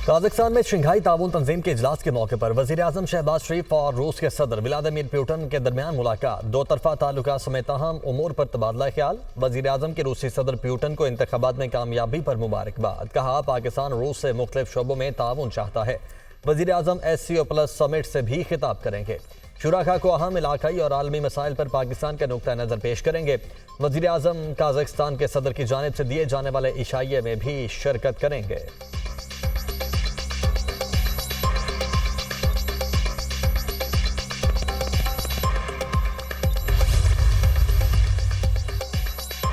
काजाकिस्तान में शंघाई ताउन तंजीम के इजलास के मौके पर वज़ीर-ए-आज़म शहबाज शरीफ और रूस के सदर व्लादिमीर पुतिन के दरमियान मुलाकात। दो तरफा ताल्लुकात समेत अहम उमूर पर तबादला ख्याल। वज़ीर-ए-आज़म के रूसी सदर पुतिन को इंतखाबात में कामयाबी पर मुबारकबाद। कहा, पाकिस्तान रूस से मुख्तलिफ शोबों में ताउन चाहता है। वज़ीर-ए-आज़म SCO+ समिट से भी खिताब करेंगे। शुराका को अहम इलाकाई और आलमी मसाइल पर पाकिस्तान का नुक्ता नज़र पेश करेंगे। वज़ीर-ए-आज़म काजाकिस्तान के सदर की जानिब से दिए जाने वाले इशाइये में भी शिरकत करेंगे।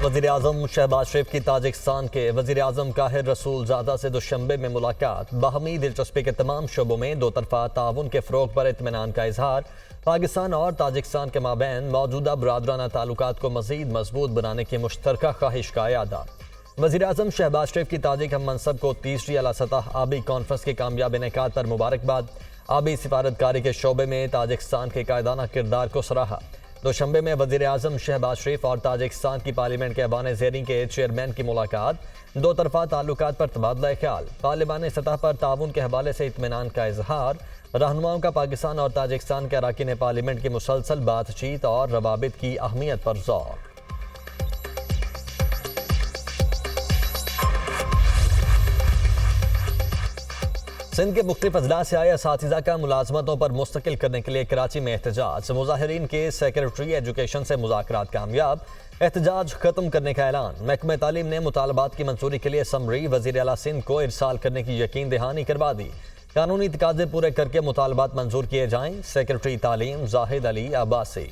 वज़ीर-ए-आज़म शहबाज शरीफ की ताजिकिस्तान के वज़ीर-ए-आज़म काहिर रसूलज़ादा से दुशंबे में मुलाकात। बाहमी दिलचस्पी के तमाम शोबों में दो तरफा ताउन के फ़रोग़ पर इत्मीनान का इजहार। पाकिस्तान और ताजिकिस्तान के माबैन मौजूदा बरादराना ताल्लुकात को मज़ीद मजबूत बनाने की मुश्तरका ख्वाहिश का यादा। वज़ीर-ए-आज़म शहबाज शरीफ की ताजिक हम मनसब को तीसरी आला सतह आबी कॉन्फ्रेंस के कामयाब इनेकाद पर मुबारकबाद। आबी सिफारतकारी के शोबे में ताजिकिस्तान के कायदाना किरदार को सराहा। दोशंबे में वज़ीर-ए-आज़म शहबाज शरीफ और ताजिकिस्तान की पार्लियामेंट के ऐवान ज़ेरीं के चेयरमैन की मुलाकात। दो तरफा ताल्लुकात पर तबादला ख्याल। पार्लिमानी सतह पर ताउन के हवाले से इत्मीनान का इजहार। रहनुमाओं का पाकिस्तान और ताजिकिस्तान के अरकान पार्लियामेंट की मुसलसल बातचीत और रवाबित की अहमियत पर ज़ोर। सिंध के मुख्तलिफ अजला से आए असातिज़ा का मुलाजमतों पर मुस्तकिल करने के लिए कराची में एहतजाज। मुजाहिरीन के सेक्रेटरी एजुकेशन से मुज़ाकरात कामयाब। एहतजाज खत्म करने का ऐलान। महकमे तालीम ने मुतालबात की मंजूरी के लिए समरी वज़ीर आला सिंध को इरसाल करने की यकीन दहानी करवा दी। कानूनी तकाज़े पूरे करके मुतालबात मंजूर किए जाएं। सेक्रेटरी तालीम जाहिद अली अब्बासी।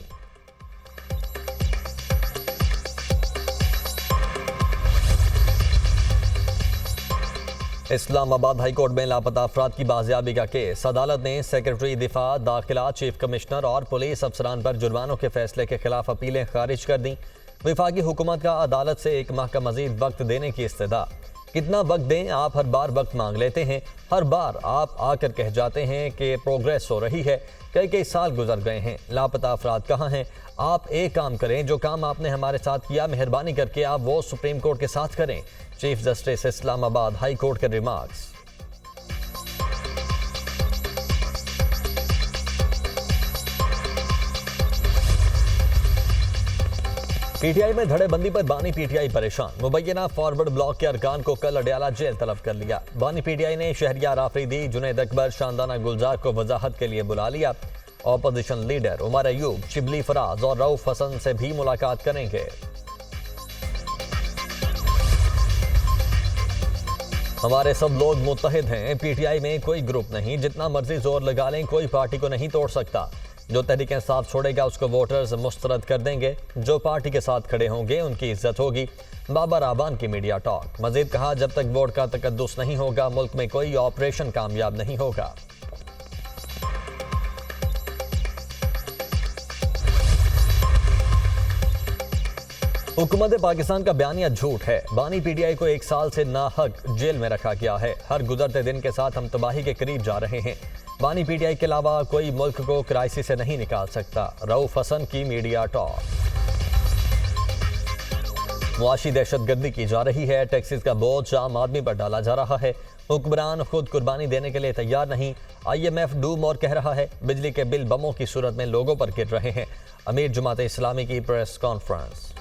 इस्लामाबाद हाई कोर्ट में लापता अफराद की बाजियाबी का केस। अदालत ने सेक्रेटरी दिफा, दाखिला, चीफ कमिश्नर और पुलिस अफसरान पर जुर्मानों के फैसले के खिलाफ अपीलें खारिज कर दी। वफाकी हुकूमत का अदालत से 1 माह का मजीद वक्त देने की इस्तदा। कितना वक्त दें? आप हर बार वक्त मांग लेते हैं। हर बार आप आकर कह जाते हैं कि प्रोग्रेस हो रही है। कई साल गुजर गए हैं। लापता अफराद कहाँ हैं? आप एक काम करें, जो काम आपने हमारे साथ किया, मेहरबानी करके आप वो सुप्रीम कोर्ट के साथ करें। Chief justice Islamabad high court के रिमार्क्स। पीटीआई में धड़ेबंदी पर बानी पीटीआई परेशान। मुबैना फॉरवर्ड ब्लॉक के अरकान को कल अडयाला जेल तलब कर लिया। बानी पीटीआई ने शहरियार आफरीदी, जुनैद अकबर, शानदाना गुलजार को वजाहत के लिए बुला लिया। ऑपोजिशन लीडर उमर अयूब, शिबली फराज और रऊफ हसन से भी मुलाकात करेंगे। हमारे सब लोग मुत्तहिद हैं। पीटीआई में कोई ग्रुप नहीं। जितना मर्जी जोर लगा लें, कोई पार्टी को नहीं तोड़ सकता। जो तहरीक इंसाफ छोड़ेगा उसको वोटर्स मुस्तरद कर देंगे। जो पार्टी के साथ खड़े होंगे उनकी इज्जत होगी। बाबर आबान की मीडिया टॉक। मजीद कहा, जब तक वोट का तकद्दुस नहीं होगा, मुल्क में कोई ऑपरेशन कामयाब नहीं होगा। हुकूमत पाकिस्तान का बयानिया झूठ है। बानी पीटीआई को 1 साल से नाहक जेल में रखा गया है। हर गुजरते दिन के साथ हम तबाही के करीब जा रहे हैं। बानी पीटीआई के अलावा कोई मुल्क को क्राइसिस से नहीं निकाल सकता। रऊफ हसन की मीडिया टॉक। मुआशी दहशतगर्दी की जा रही है। टैक्सेस का बोझ आम आदमी पर डाला जा रहा है। हुक्मरान खुद कुर्बानी देने के लिए तैयार नहीं। IMF डू मोर कह रहा है। बिजली के बिल बमों की सूरत में लोगों पर गिर रहे हैं। अमीर जमात इस्लामी की प्रेस कॉन्फ्रेंस।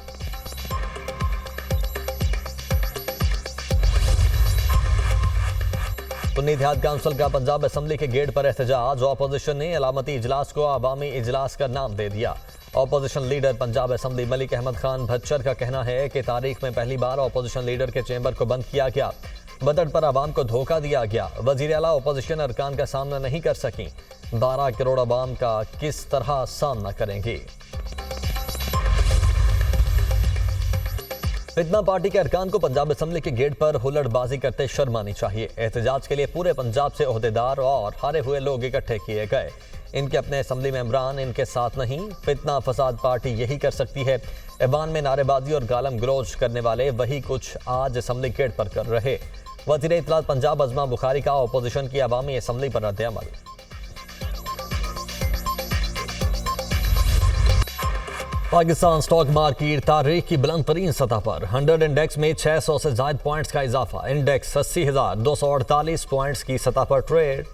सुन्नी इत्तेहाद काउंसिल का पंजाब असम्बली के गेट पर एहतजाज। ऑपोजिशन ने अलामती इजलास को अवामी इजलास का नाम दे दिया। Opposition leader Punjab assembly Malik Ahmad Khan Bhachar का कहना है कि तारीख में पहली बार ऑपोजिशन लीडर के चैम्बर को बंद किया गया। बजट पर आवाम को धोखा दिया गया। वजीर आला ऑपोजिशन अरकान का सामना नहीं कर सकी। 12 करोड़ आवाम का किस तरह सामना करेंगी? फितना पार्टी के अरकान को पंजाब असम्बली के गेट पर हुल्लड़बाजी करते शर्म आनी चाहिए। एहतजाज के लिए पूरे पंजाब से ओहदेदार और हारे हुए लोग इकट्ठे किए गए। इनके अपने असम्बली मेंबरान इनके साथ नहीं। फितना फसाद पार्टी यही कर सकती है। ऐवान में नारेबाजी और गालम गलोच करने वाले वही कुछ आज असम्बली गेट पर कर रहे। वज़ीर इत्तलात पंजाब अज़मा बुखारी का अपोजिशन की अवामी असम्बली पर रद्द-ए-अमल। पाकिस्तान स्टॉक मार्केट तारीख की बुलंद तरीन सतह पर 100 इंडेक्स में 600 से ज्यादा पॉइंट्स का इजाफा। इंडेक्स 80,248 पॉइंट्स की सतह पर ट्रेड।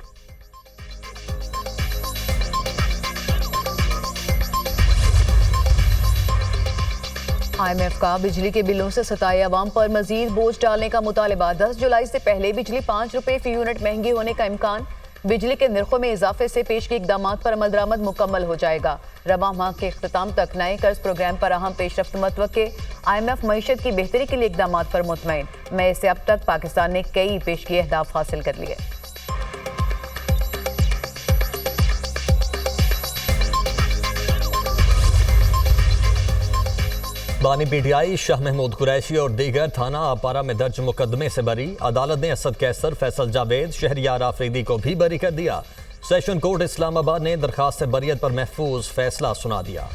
IMF का बिजली के बिलों से सताए अवाम पर मजीद बोझ डालने का मुतालबा। 10 जुलाई से पहले बिजली 5 रुपए फी यूनिट महंगी होने का इम्कान। बिजली के निर्खों में इजाफे से पेश की इकदाम पर अमल दरामद मुकम्मल हो जाएगा। रवां माह के इख्तिताम तक नए कर्ज प्रोग्राम पर अहम पेशरफ्त मतवक्के। IMF मईशत की बेहतरी के लिए इकदाम पर मुतमईन। मई से अब तक पाकिस्तान ने कई पेश किए अहदाफ हासिल कर लिए। बानी PTI शाह महमूद कुरैशी और दीगर थाना अपारा में दर्ज मुकदमे से बरी। अदालत ने असद कैसर, फैसल जावेद, शहरियार आफरीदी को भी बरी कर दिया। सेशन कोर्ट इस्लामाबाद ने दरखास्त बरियत पर महफूज फैसला सुना दिया।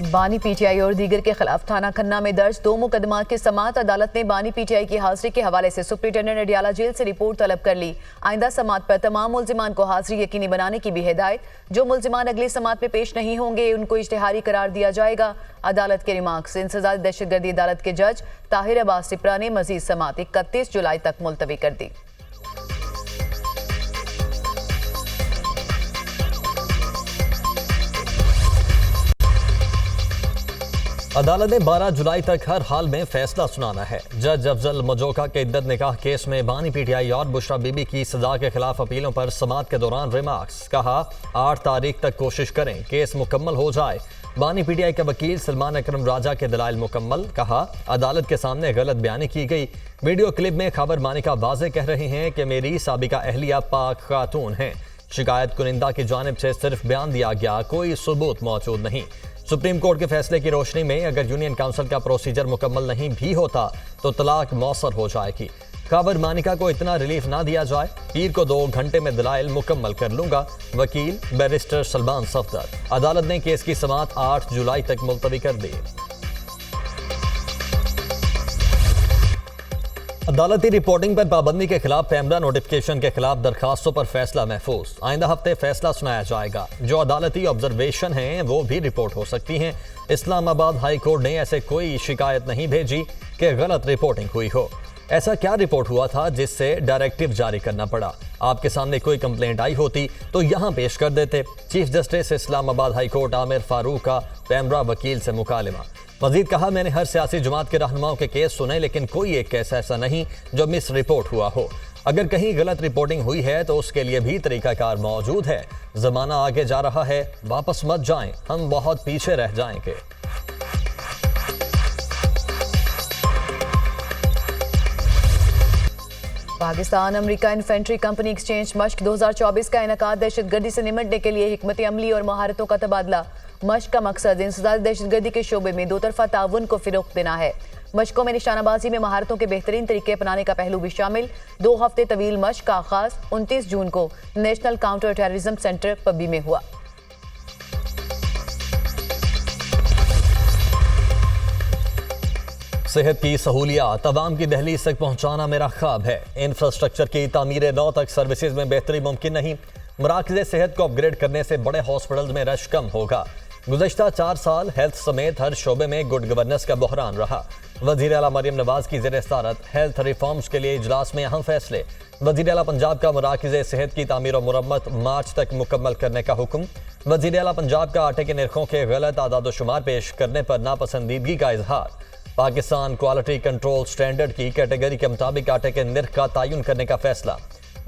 बानी PTI और दीगर के खिलाफ थाना खन्ना में दर्ज 2 मुकदमात की समाअत। अदालत ने बानी PTI की हाजिरी के हवाले से सुप्रिंटेंडेंट अडियाला जेल से रिपोर्ट तलब कर ली। आइंदा समाअत पर तमाम मुल्जिमान को हाजिरी यकीनी बनाने की भी हिदायत। जो मुल्जिमान अगली समाअत में पेश नहीं होंगे उनको इश्तिहारी करार दिया जाएगा। अदालत के रिमार्क्स। इंसदाद दहशतगर्दी अदालत के जज ताहिर अब्बास सिप्रा ने मजीद समाअत 31 जुलाई तक मुलतवी कर दी। अदालत ने 12 जुलाई तक हर हाल में फैसला सुनाना है। जज अफजल मजोका के इद्दत निकाह केस में बानी PTI और बुशरा बीबी की सजा के खिलाफ अपीलों पर समाअत के दौरान रिमार्क्स। कहा 8 तारीख तक कोशिश करें केस मुकम्मल हो जाए। बानी PTI के वकील सलमान अकरम राजा के दलाइल मुकम्मल। कहा अदालत के सामने गलत बयानी की गई। वीडियो क्लिप में खबर मानिका वाज़े कह रहे हैं कि मेरी साबिका अहलिया पाक खातून है। शिकायत कुनिंदा की जानिब से सिर्फ बयान दिया गया, कोई सबूत मौजूद नहीं। सुप्रीम कोर्ट के फैसले की रोशनी में अगर यूनियन काउंसिल का प्रोसीजर मुकम्मल नहीं भी होता तो तलाक मौसर हो जाएगी। खबर मानिका को इतना रिलीफ ना दिया जाए। पीर को 2 घंटे में दलाइल मुकम्मल कर लूंगा। वकील बैरिस्टर सलमान सफदर। अदालत ने केस की समाअत 8 जुलाई तक मुलतवी कर दी। अदालती रिपोर्टिंग पर पाबंदी के खिलाफ कैमरा नोटिफिकेशन के खिलाफ दरखास्तों पर फैसला महफूज। आइंदा हफ्ते फैसला सुनाया जाएगा। जो अदालती ऑब्जर्वेशन हैं वो भी रिपोर्ट हो सकती हैं। इस्लामाबाद हाई कोर्ट ने ऐसे कोई शिकायत नहीं भेजी कि गलत रिपोर्टिंग हुई हो। ऐसा क्या रिपोर्ट हुआ था जिससे डायरेक्टिव जारी करना पड़ा? आपके सामने कोई कंप्लेंट आई होती तो यहाँ पेश कर देते। Chief justice Islamabad high court Aamir Farooq का पैमरा वकील से मुकालमा। मजीद कहा मैंने हर सियासी जमात के रहनुमाओं के केस सुने लेकिन कोई एक केस ऐसा नहीं जो मिस रिपोर्ट हुआ हो। अगर कहीं गलत रिपोर्टिंग हुई है तो उसके लिए भी तरीकाकार मौजूद है। जमाना आगे जा रहा है, वापस मत जाएं, हम बहुत पीछे रह जाएंगे। Pakistan America infantry company exchange मश्क 2024 का इनेकाद। दहशतगर्दी से निमटने के लिए हिकमत अमली और महारतों का तबादला। मश्क का मकसद इंसदाद दहशतगर्दी के शोबे में 2 तरफा ताउन को फिरोग देना है। मश्कों में निशानाबाजी में महारतों के बेहतरीन तरीके अपनाने का पहलू भी शामिल। 2 हफ्ते तवील मश्क का आगाज 29 जून को नेशनल काउंटर टेररिज्म सेंटर पब्बी में हुआ। सेहत की सहूलियात अवाम की दहलीज तक पहुँचाना मेरा ख्वाब है। इंफ्रास्ट्रक्चर की तामीर 9 तक सर्विसेज में बेहतरी मुमकिन नहीं। मराकज़ सेहत को अपग्रेड करने से बड़े हॉस्पिटल में रश कम होगा। गुज़श्ता 4 साल हेल्थ समेत हर शोबे में गुड गवर्नेंस का बहरान रहा। वज़ीर आला मरियम नवाज की ज़ेर सदारत हेल्थ रिफॉर्म्स के लिए इजलास में अहम फैसले। वज़ीर आला पंजाब का मराकज़ सेहत की तामीर और मुरम्मत मार्च तक मुकम्मल करने का हुक्म। वज़ीर आला पंजाब का आटे के निर्खों के गलत आदाद शुमार पेश करने पर नापसंदीदगी का इजहार। पाकिस्तान क्वालिटी कंट्रोल स्टैंडर्ड की कैटेगरी के मुताबिक आटे के निर्ख का तयन करने का फैसला।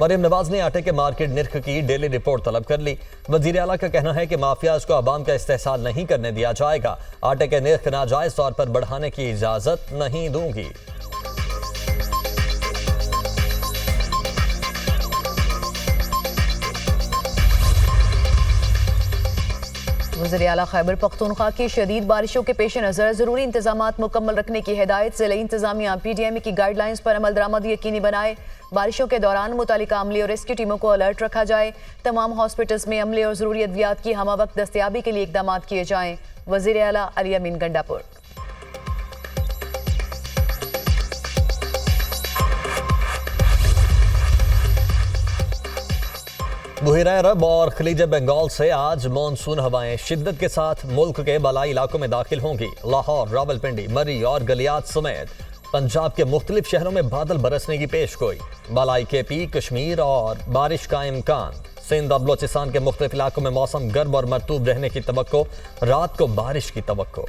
मरियम नवाज ने आटे के मार्केट निर्ख की डेली रिपोर्ट तलब कर ली। वज़ीर आला का कहना है कि माफियाज को आवाम का इस्तेहसाल नहीं करने दिया जाएगा। आटे के निर्ख नाजायज तौर पर बढ़ाने की इजाजत नहीं दूंगी। वज़ीर आला खैबर पख्तूनख्वा की शदीद बारिशों के पेश नज़र ज़रूरी इंतजामात मुकम्मल रखने की हिदायत। ज़िला इंतजामिया PDMA की गाइडलाइंस पर अमल दरामद यकीनी बनाए। बारिशों के दौरान मुतालिका अमले और रेस्क्यू टीमों को अलर्ट रखा जाए। तमाम हॉस्पिटल्स में अमले और ज़रूरी अद्वियात की हमा वक्त दस्तयाबी के लिए इकदाम किए जाएँ। वज़ीर आला अली अमीन गंडापुर। बहिर अरब और खलीज बंगाल से आज मानसून हवाएं शिद्दत के साथ मुल्क के बालाई इलाकों में दाखिल होंगी। लाहौर, रावलपिंडी, मरी और गलियात समेत पंजाब के मुख्तलिफ शहरों में बादल बरसने की पेशगोई। बालाई केपी, कश्मीर और बारिश का इम्कान। सिंध और बलोचिस्तान के मुख्तलिफ इलाकों में मौसम गर्म और मरतूब रहने की तवक्को। रात को बारिश की तवक्को।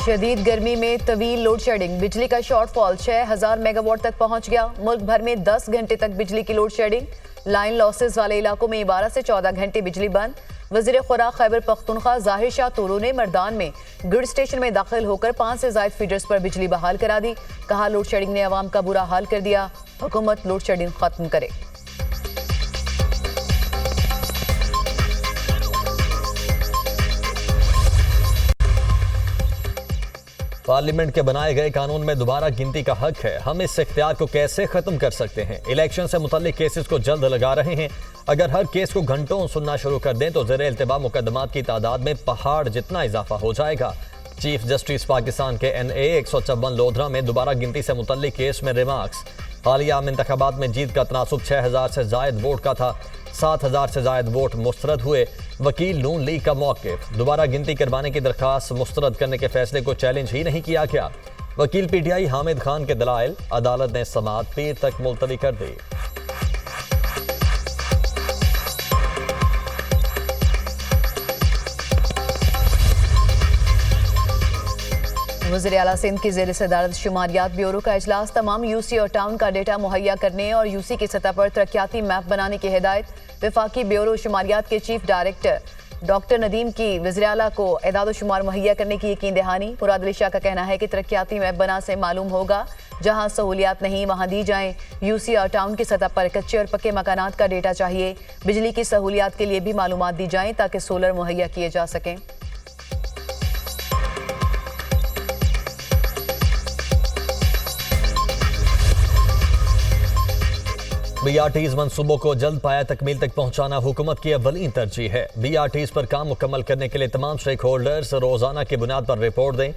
शदीद गर्मी में तवील लोड शेडिंग, बिजली का शॉर्टफॉल 6000 मेगावाट तक पहुंच गया। मुल्क भर में 10 घंटे तक बिजली की लोड शेडिंग। लाइन लॉसेस वाले इलाकों में 12 से 14 घंटे बिजली बंद। वजीर खुराक खैबर पख्तूनख्वा जाहिर शाह तूरू ने मर्दान में ग्रिड स्टेशन में दाखिल होकर 5 से ज्यादा फीडर्स पर बिजली बहाल करा दी। कहा, लोड शेडिंग ने अवाम का बुरा हाल कर दिया, हुकूमत लोड शेडिंग खत्म करे। पार्लियामेंट के बनाए गए कानून में दोबारा गिनती का हक है। हम इस इख्तियार को कैसे खत्म कर सकते हैं? इलेक्शन से मुतल्लिक केसेस को जल्द लगा रहे हैं। अगर हर केस को घंटों सुनना शुरू कर दें तो ज़ेरे इल्तिबा मुकदमात की तादाद में पहाड़ जितना इजाफा हो जाएगा। चीफ जस्टिस पाकिस्तान के NA 156 लोधरा में दोबारा गिनती से मुतल्लिक केस में रिमार्क्स। हालिया आम इंतखाबात में जीत का तनासुब 6000 से जायद वोट का था। 7000 से जायद वोट मुस्तरद हुए। वकील नून लीग का मौक़िफ़, दोबारा गिनती करवाने की दरख्वास्त मुस्तरद करने के फैसले को चैलेंज ही नहीं किया गया। वकील PTI हामिद खान के दलाइल, अदालत ने समाअत पीर तक मुलतवी कर दी। वज़ीर आला सिंध की ज़ेर सदारत शुमारियात ब्यूरो का इजलास। तमाम UC और टाउन का डेटा मुहैया करने और UC की सतह पर तरक्याती मैप बनाने की हिदायत। वफाकी ब्यूरो शुमारियात के चीफ डायरेक्टर डॉक्टर नदीम की वज़ीर आला को एदाद शुमार मुहैया करने की यकीन दहानी। मुराद अली शाह का कहना है कि तरक्याती मैप बना से मालूम होगा जहां सहूलियात नहीं वहां दी जाएं। UC और टाउन की सतह पर कच्चे और पक्के मकानात का डेटा चाहिए। बिजली की सहूलियात के लिए भी मालूमात दी जाएं ताकि सोलर मुहैया किए जा सकें। BRTs मंसूबों को जल्द पाया तकमील तक पहुंचाना हुकूमत की अव्वलीन तरजीह है। BRTs पर काम मुकम्मल करने के लिए तमाम स्टेक होल्डर्स रोजाना की बुनियाद पर रिपोर्ट दें।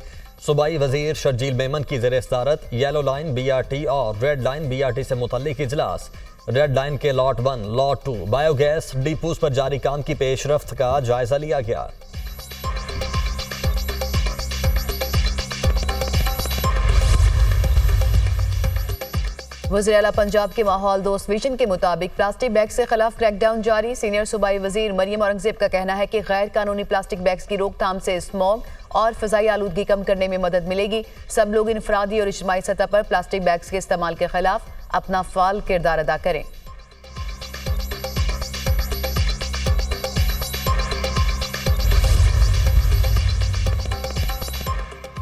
सूबाई वजीर शर्जील मेमन की ज़ेर सदारत येलो लाइन BRT और रेड लाइन BRT से मुतल्लिक इजलास। रेड लाइन के लॉट 1, लॉट 2 बायोगैस डिपोज पर जारी काम की पेशरफ्त का जायजा लिया गया। वज़ीर आला पंजाब के माहौल दोस्त विजन के मुताबिक प्लास्टिक बैग्स के खिलाफ क्रैकडाउन जारी। सीनियर सूबाई वजीर मरियम औरंगजेब का कहना है कि गैर कानूनी प्लास्टिक बैग्स की रोकथाम से स्मॉग और फ़ज़ाई आलूदगी कम करने में मदद मिलेगी। सब लोग इनफरादी और इज्तिमाई सतह पर प्लास्टिक बैग्स के इस्तेमाल के खिलाफ अपना फ़ाल किरदार अदा करें।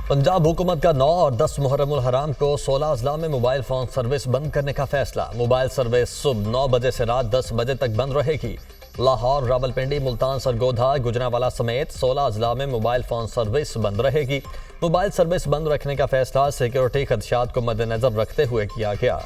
पंजाब हुकूमत का 9 और 10 मुहर्रमुल हराम को 16 अजला में मोबाइल फ़ोन सर्विस बंद करने का फैसला। मोबाइल सर्विस सुबह 9 बजे से रात 10 बजे तक बंद रहेगी। लाहौर, रावलपिंडी, मुल्तान, सरगोधा, गुजरांवाला समेत 16 अजला में मोबाइल फ़ोन सर्विस बंद रहेगी। मोबाइल सर्विस बंद रखने का फैसला सिक्योरिटी खदशात को मद्देनजर रखते हुए किया गया।